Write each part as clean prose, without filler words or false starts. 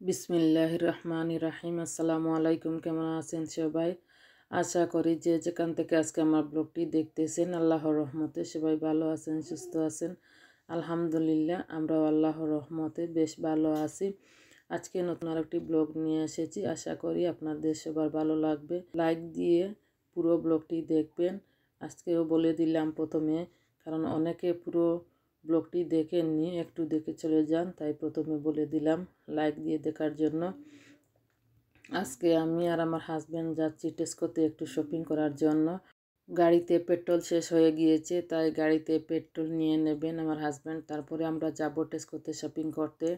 বিসমিল্লাহির রহমানির রহিম। আসসালামু আলাইকুম। কেমন আছেন সবাই? আশা করি যে যেখান থেকে আজকে আমার ব্লগটি দেখতেছেন আল্লাহর রহমতে সবাই ভালো আছেন, সুস্থ আছেন। আলহামদুলিল্লাহ, আমরাও আল্লাহর রহমতে বেশ ভালো আছি। আজকে নতুন আরেকটি ব্লগ নিয়ে এসেছি। আশা করি আপনাদের সবার ভালো লাগবে। লাইক দিয়ে পুরো ব্লগটি দেখবেন। আজকেও বলে দিলাম প্রথমে, কারণ অনেকে পুরো ব্লগটি দেখেননি, একটু দেখে চলে যান, তাই প্রথমে বলে দিলাম লাইক দিয়ে দেখার জন্য। আজকে আমি আর আমার হাজব্যান্ড যাচ্ছি টেস্কোতে একটু শপিং করার জন্য। গাড়িতে পেট্রোল শেষ হয়ে গিয়েছে, তাই গাড়িতে পেট্রোল নিয়ে নেবেন আমার হাজব্যান্ড। তারপরে আমরা যাব টেস্কোতে শপিং করতে।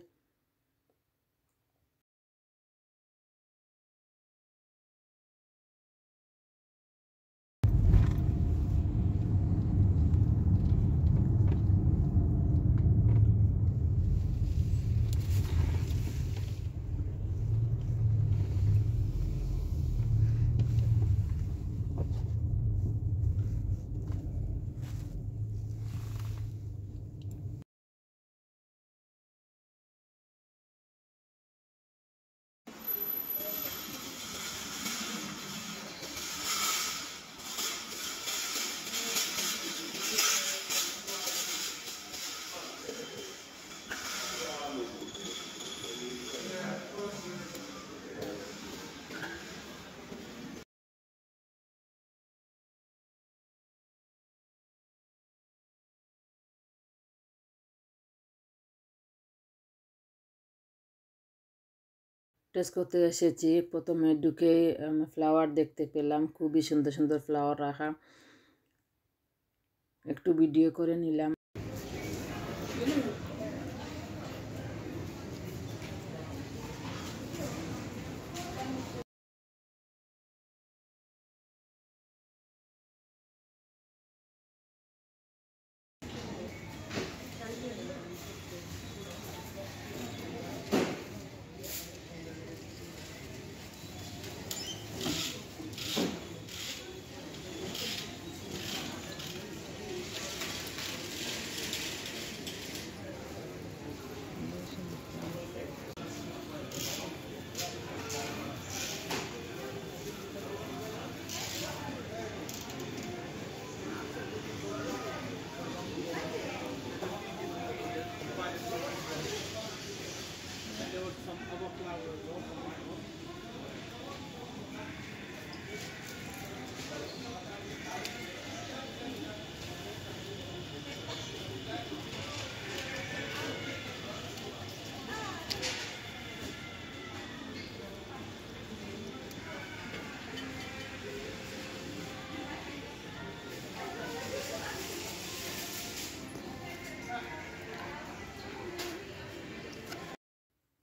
টেস্কোতে এসেছি, প্রথমে ঢুকে ফ্লাওয়ার দেখতে পেলাম, খুবই সুন্দর সুন্দর ফ্লাওয়ার রাখা। একটু ভিডিও করে নিলাম।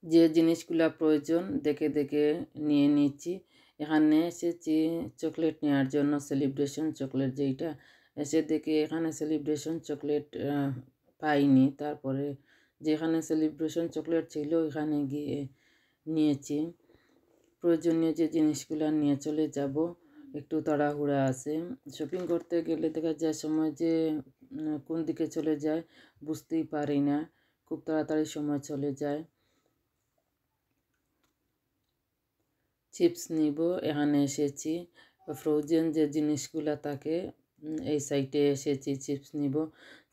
যে জিনিসগুলো প্রয়োজন দেখে দেখে নিয়ে নিচ্ছি। এখানে এসেছি চকলেট নেওয়ার জন্য, সেলিব্রেশন চকলেট যেইটা। এসে দেখে এখানে সেলিব্রেশন চকলেট পাইনি। তারপরে যেখানে সেলিব্রেশন চকলেট ছিল এখানে গিয়ে নিয়েছি। প্রয়োজনীয় যে জিনিসগুলো নিয়ে চলে যাব, একটু তাড়াহুড়া আছে। শপিং করতে গেলে দেখা যায় সময় যে কোন দিকে চলে যায় বুঝতেই পারি না, খুব তাড়াতাড়ি সময় চলে যায়। চিপস নিব, এখানে এসেছি। ফ্রোজেন যে জিনিসগুলো থাকে এই সাইডে এসেছি চিপস নিব।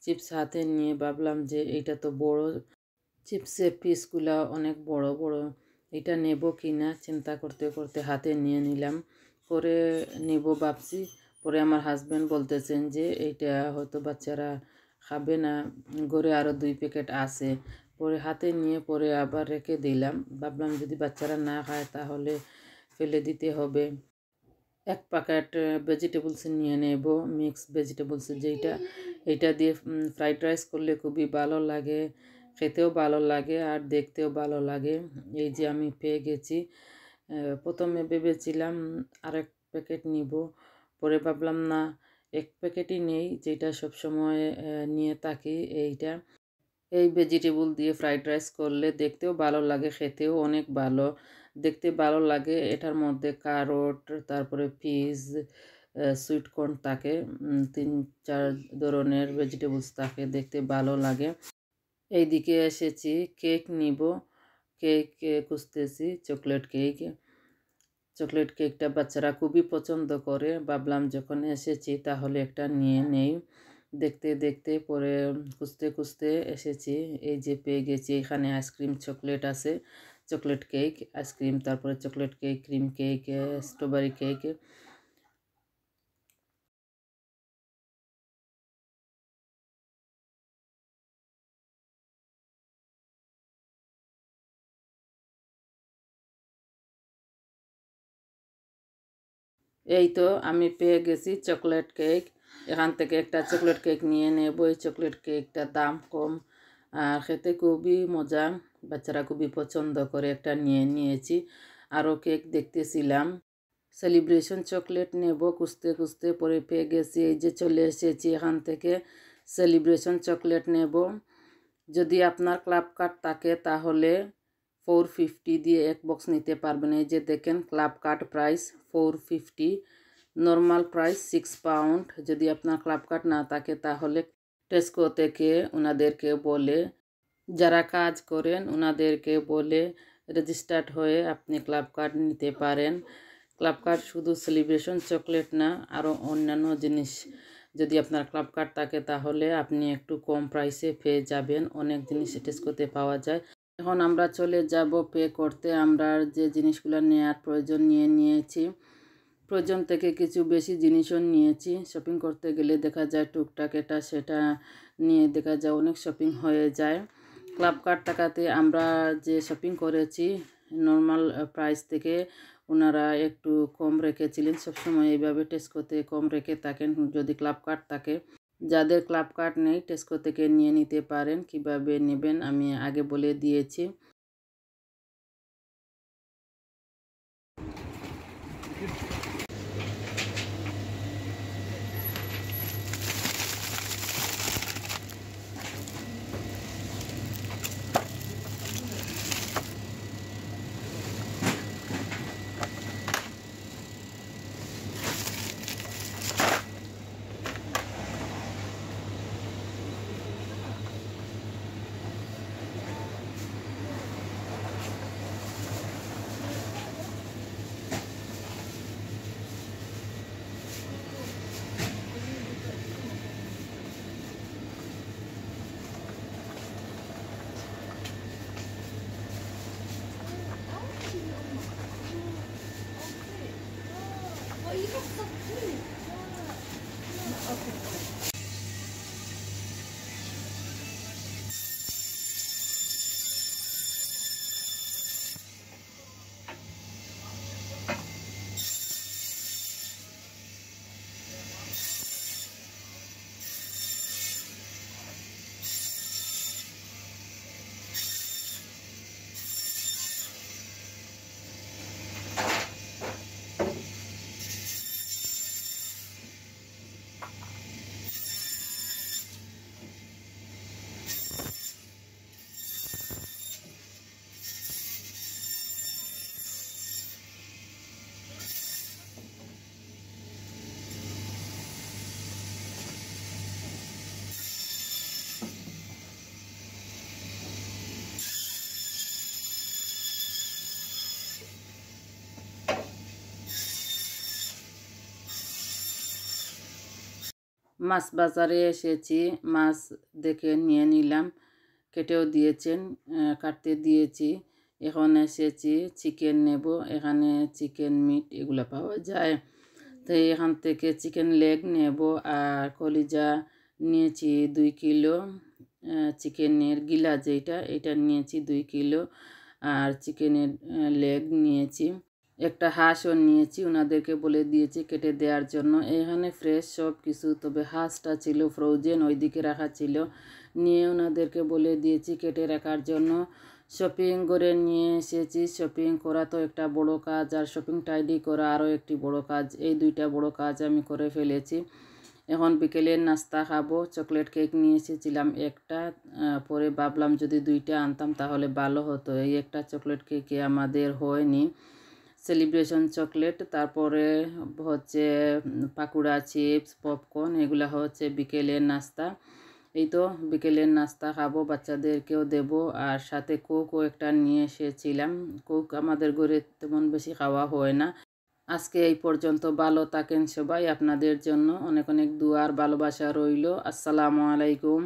চিপস হাতে নিয়ে ভাবলাম যে এটা তো বড়, চিপসের পিসগুলো অনেক বড় বড়, এটা নেব কি না চিন্তা করতে করতে হাতে নিয়ে নিলাম। পরে নিব ভাবছি, পরে আমার হাজব্যান্ড বলতেছেন যে এইটা হয়তো বাচ্চারা খাবে না, ঘরে আরও 2 প্যাকেট আছে। পরে হাতে নিয়ে পরে আবার রেখে দিলাম, ভাবলাম যদি বাচ্চারা না খায় তাহলে ফেলে দিতে হবে। 1 প্যাকেট ভেজিটেবলস নিয়ে নেব, মিক্স ভেজিটেবলস যেইটা, এইটা দিয়ে ফ্রাইড রাইস করলে খুবই ভালো লাগে, খেতেও ভালো লাগে আর দেখতেও ভালো লাগে। এই যে আমি পেয়ে গেছি। প্রথমে ভেবেছিলাম আরেক প্যাকেট নিব, পরে ভাবলাম না, 1 প্যাকেটই নেই, যেটা সবসময় নিয়ে থাকি এইটা। এই ভেজিটেবল দিয়ে ফ্রাইড রাইস করলে দেখতেও ভালো লাগে, খেতেও অনেক ভালো, দেখতে ভালো লাগে। এটার মধ্যে কারোট, তারপরে পিস, সুইট কর্ন থাকে, 3-4 ধরনের ভেজিটেবলস থাকে, দেখতে ভালো লাগে। এইদিকে এসেছি কেক নিব। কেক খুঁজতেছি, চকলেট কেকটা বাচ্চারা খুবই পছন্দ করে। ভাবলাম যখন এসেছি তাহলে একটা নিয়ে নেই। দেখতে দেখতে পরে খুঁজতে এসেছি, এই যে পেয়ে গেছি। এখানে আইসক্রিম চকলেট আছে, চকলেট কেক আইসক্রিম, তারপরে chocolate cake, cream cake, strawberry cake. এই তো আমি পেয়ে গেছি চকলেট কেক। এখান থেকে একটা চকলেট কেক নিয়ে নেব। এই চকলেট কেকটার দাম কম আর খেতে খুবই মজা, বাচ্চারা খুবই পছন্দ করে। একটা নিয়ে নিয়েছি। আরও কেক দেখতেছিলাম, সেলিব্রেশন চকলেট নেব খুঁজতে পরে পেয়ে গেছি। এই যে চলে এসেছি, এখান থেকে সেলিব্রেশন চকলেট নেব। যদি আপনার ক্লাব কার্ড থাকে তাহলে 450 দিয়ে এক বক্স নিতে পারবেন। এই যে দেখেন club card price 450, normal price 6 pound. যদি আপনার ক্লাব কার্ড না থাকে তাহলে টেস্কো থেকে ওনাদেরকে বলে, যারা কাজ করেন ওনাদেরকে বলে রেজিস্টার্ড হয়ে আপনি ক্লাব কার্ড নিতে পারেন। ক্লাব কার্ড শুধু সেলিব্রেশন চকলেট না, আরও অন্যান্য জিনিস যদি আপনার ক্লাব কার্ড থাকে তাহলে আপনি একটু কম প্রাইসে পেয়ে যাবেন। অনেক জিনিস টেস্কোতে পাওয়া যায়। এখন আমরা চলে যাব পে করতে। আমরা যে জিনিসগুলো নেওয়ার প্রয়োজন নিয়ে নিয়েছি, প্রয়োজন থেকে কিছু বেশি জিনিসও নিয়েছি। শপিং করতে গেলে দেখা যায় টুকটাক এটা সেটা নিয়ে দেখা যায় অনেক শপিং হয়ে যায়। ক্লাব কার্ড টাকাতে আমরা যে শপিং করেছি নর্মাল প্রাইস থেকে ওনারা একটু কম রেখেছিলেন। সবসময় এইভাবে টেস্কোতে কম রেখে থাকেন যদি ক্লাব কার্ড থাকে। যাদের ক্লাব কার্ড নেই টেস্কো থেকে নিয়ে নিতে পারেন। কিভাবে নেবেন আমি আগে বলে দিয়েছি। মাছ বাজারে এসেছি, মাছ দেখে নিয়ে নিলাম, কেটেও দিয়েছেন, কাটতে দিয়েছি। এখন এসেছি চিকেন নেব। এখানে চিকেন মিট এগুলো পাওয়া যায়, তাই এখান থেকে চিকেন লেগ নেব। আর কলিজা নিয়েছি 2 কিলো, চিকেনের গিলা যেটা এটা নিয়েছি 2 কিলো, আর চিকেনের লেগ নিয়েছি। একটা হাঁসও নিয়েছি, ওনাদেরকে বলে দিয়েছি কেটে দেওয়ার জন্য। এখানে ফ্রেশ সব কিছু, তবে হাঁসটা ছিল ফ্রোজেন, ওইদিকে রাখা ছিল। নিয়ে ওনাদেরকে বলে দিয়েছি কেটে রাখার জন্য। শপিং করে নিয়ে এসেছি। শপিং করা তো একটা বড় কাজ, আর শপিং টাইডি করা আরও একটি বড় কাজ। এই দুইটা বড় কাজ আমি করে ফেলেছি। এখন বিকেলের নাস্তা খাবো। চকলেট কেক নিয়ে এসেছিলাম একটা, পরে ভাবলাম যদি 2টা আনতাম তাহলে ভালো হতো। এই একটা চকলেট কেকে আমাদের হয়নি। সেলিব্রেশন চকলেট, তারপরে হচ্ছে পাকুড়া, চিপস, পপকর্ন, এগুলো হচ্ছে বিকেলের নাস্তা। এই তো বিকেলের নাস্তা খাবো, বাচ্চাদেরকেও দেব, আর সাথে কোকও একটা নিয়ে এসেছিলাম। কোক আমাদের ঘরে তেমন বেশি খাওয়া হয় না। আজকে এই পর্যন্ত, ভালো থাকেন সবাই। আপনাদের জন্য অনেক অনেক দোয়া আর ভালোবাসা রইল। আসসালামু আলাইকুম।